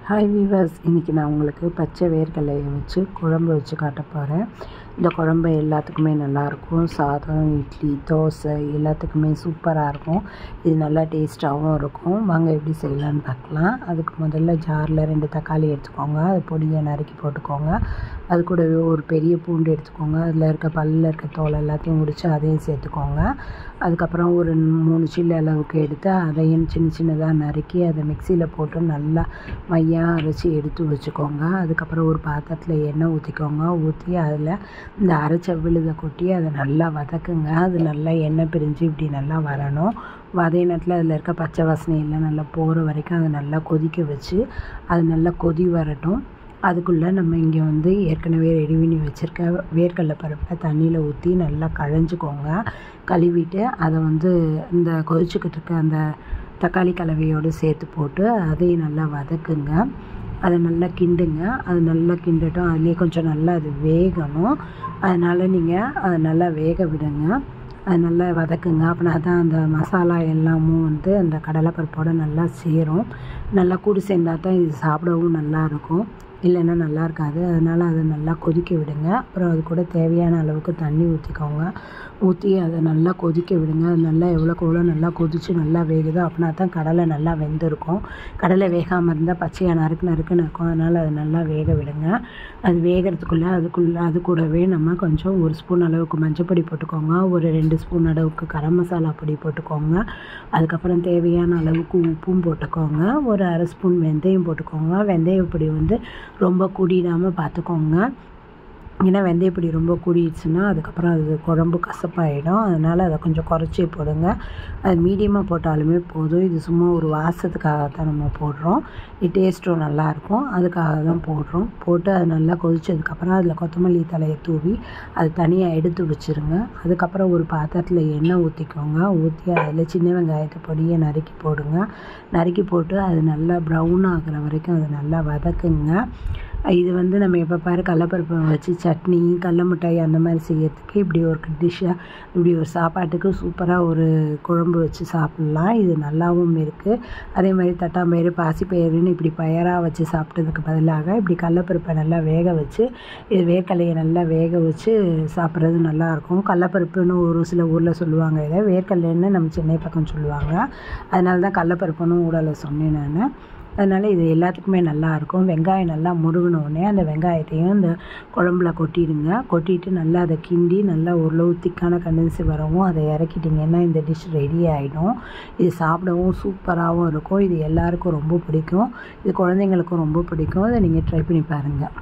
Hi viewers, இன்றைக்கி நான் உங்களுக்கு பச்சை வேர்க்கடலையை வச்சு குழம்பு வச்சு காட்ட போகிறேன். இந்த குழம்பு எல்லாத்துக்குமே நல்லாயிருக்கும். சாதம், இட்லி, தோசை எல்லாத்துக்குமே சூப்பராக இருக்கும். இது நல்லா டேஸ்ட்டாகவும் இருக்கும். வாங்க எப்படி செய்யலான்னு பார்க்கலாம். அதுக்கு முதல்ல ஜாரில் 2 தக்காளி எடுத்துக்கோங்க. அது பொடியை நறுக்கி போட்டுக்கோங்க. அது கூடவே ஒரு பெரிய பூண்டு எடுத்துக்கோங்க. அதில் இருக்க பல்லில் இருக்க தோல் எல்லாத்தையும் முடித்து அதையும் சேர்த்துக்கோங்க. அதுக்கப்புறம் ஒரு 3 சில்லு அளவுக்கு எடுத்து அதையும் சின்னதாக நறுக்கி அதை மிக்சியில் போட்டு நல்லா மையாக அரைச்சி எடுத்து வச்சுக்கோங்க. அதுக்கப்புறம் ஒரு பாத்திரத்தில் எண்ணெய் ஊற்றிக்கோங்க. ஊற்றி அதில் இந்த அரைச்ச விழுதை கொட்டி அதை நல்லா வதக்குங்க. அது நல்லா எண்ணெய் பிரிஞ்சு இப்படி நல்லா வரணும். அதே நேரத்தில் அதில் இருக்க பச்சை வாசனை எல்லாம் நல்லா போகிற வரைக்கும் அதை நல்லா கொதிக்க வச்சு அது நல்லா கொதி வரட்டும். அதுக்குள்ளே நம்ம இங்கே ஏற்கனவே ரெடி பண்ணி வச்சுருக்க வேர்க்கடலை பருப்பை தண்ணியில் ஊற்றி நல்லா களைஞ்சிக்கோங்க. கழுவிட்டு அதை இந்த கொதிச்சுக்கிட்டு இருக்க அந்த தக்காளி கலவையோடு சேர்த்து போட்டு அதையும் நல்லா வதக்குங்க. அதை நல்லா கிண்டுங்க. அது நல்லா கிண்டட்டும். அதுலேயே கொஞ்சம் நல்லா அது வேகணும். அதனால் நீங்கள் அதை நல்லா வேக விடுங்க. அது நல்லா வதக்குங்க. அப்படின்னா தான் அந்த மசாலா எல்லாமும் அந்த கடலைப்பருப்போடு நல்லா சேரும். நல்லா கூடி சேர்ந்தால் தான் இது சாப்பிடவும் நல்லாயிருக்கும். இல்லைன்னா நல்லா இருக்காது. அதனால் அதை நல்லா கொதிக்க விடுங்க. அப்புறம் அது கூட தேவையான அளவுக்கு தண்ணி ஊற்றிக்கோங்க. ஊற்றி அதை நல்லா கொதிக்க விடுங்க. அது நல்லா எவ்வளோக்கு எவ்வளோ நல்லா கொதித்து நல்லா வேகுதோ அப்படின்னா தான் கடலை நல்லா வெந்திருக்கும். கடலை வேகாமல் இருந்தால் பச்சையாக நறுக்குன்னு இருக்கும். அதனால் அதை நல்லா வேக விடுங்க. அது வேகிறதுக்குள்ளே அது கூடவே நம்ம கொஞ்சம் 1 ஸ்பூன் அளவுக்கு மஞ்சப்பொடி போட்டுக்கோங்க. ஒரு 2 ஸ்பூன் அளவுக்கு கரம் மசாலா பொடி போட்டுக்கோங்க. அதுக்கப்புறம் தேவையான அளவுக்கு உப்பும் போட்டுக்கோங்க. ஒரு 1/2 ஸ்பூன் வெந்தயம் போட்டுக்கோங்க. வெந்தயப்பொடி ரொம்ப கூடிடாமல் பார்த்துக்கோங்க. ஏன்னா வெந்தயப்பொடி ரொம்ப கூடிடுச்சுன்னா அதுக்கப்புறம் அது குழம்பு கசப்பாயிடும். அதனால் அதை கொஞ்சம் குறைச்சி போடுங்க. அது மீடியமாக போட்டாலுமே போதும். இது சும்மா ஒரு வாசத்துக்காக தான் நம்ம போடுறோம். இது டேஸ்ட்டும் நல்லாயிருக்கும். அதுக்காக தான் போடுறோம். போட்டு அது நல்லா கொதிச்சதுக்கப்புறம் அதில் கொத்தமல்லி தலையை தூவி அது தனியாக எடுத்து வச்சுருங்க. அதுக்கப்புறம் ஒரு பாத்திரத்தில் எண்ணெய் ஊற்றிக்கோங்க. ஊற்றி அதில் சின்ன வெங்காயத்தை பொடியை நறுக்கி போடுங்க. நறுக்கி போட்டு அது நல்லா ப்ரௌன் ஆகிற வரைக்கும் அதை நல்லா வதக்குங்க. இது நம்ம எப்போ பாரு கடலப்பருப்பை வச்சு சட்னி, கடல மிட்டாய் அந்த மாதிரி செய்யறதுக்கு இப்படி ஒரு டிஷ்ஷாக இப்படி ஒரு சாப்பாட்டுக்கு சூப்பராக ஒரு குழம்பு வச்சு சாப்பிட்லாம். இது நல்லாவும் இருக்குது. அதே மாதிரி தட்டாம்பயிறு, பாசிப்பயிறுன்னு இப்படி பயராக வச்சு சாப்பிட்டதுக்கு பதிலாக இப்படி கடலப்பருப்பை நல்லா வேக வச்சு இது வேர்க்கடலையை நல்லா வேக வச்சு சாப்பிட்றது நல்லாயிருக்கும். கடலப்பருப்புன்னு ஒரு சில ஊரில் சொல்லுவாங்க. இதை வேர்க்கடலைன்னு நம்ம சென்னை பக்கம் சொல்லுவாங்க. அதனால தான் கடலப்பருப்புன்னு ஊடலை சொன்னேன் நான். அதனால் இது எல்லாத்துக்குமே நல்லாயிருக்கும். வெங்காயம் நல்லா முருகினோடனே அந்த வெங்காயத்தையும் இந்த குழம்புல கொட்டிடுங்க. கொட்டிட்டு நல்லா அதை கிண்டி நல்லா ஓரளவு திக்கான கண்டென்சி வரவும் அதை இறக்கிட்டிங்கன்னா இந்த டிஷ் ரெடி ஆகிடும். இது சாப்பிடவும் சூப்பராகவும் இருக்கும். இது எல்லாருக்கும் ரொம்ப பிடிக்கும். இது குழந்தைங்களுக்கும் ரொம்ப பிடிக்கும். இதை நீங்கள் ட்ரை பண்ணி பாருங்கள்.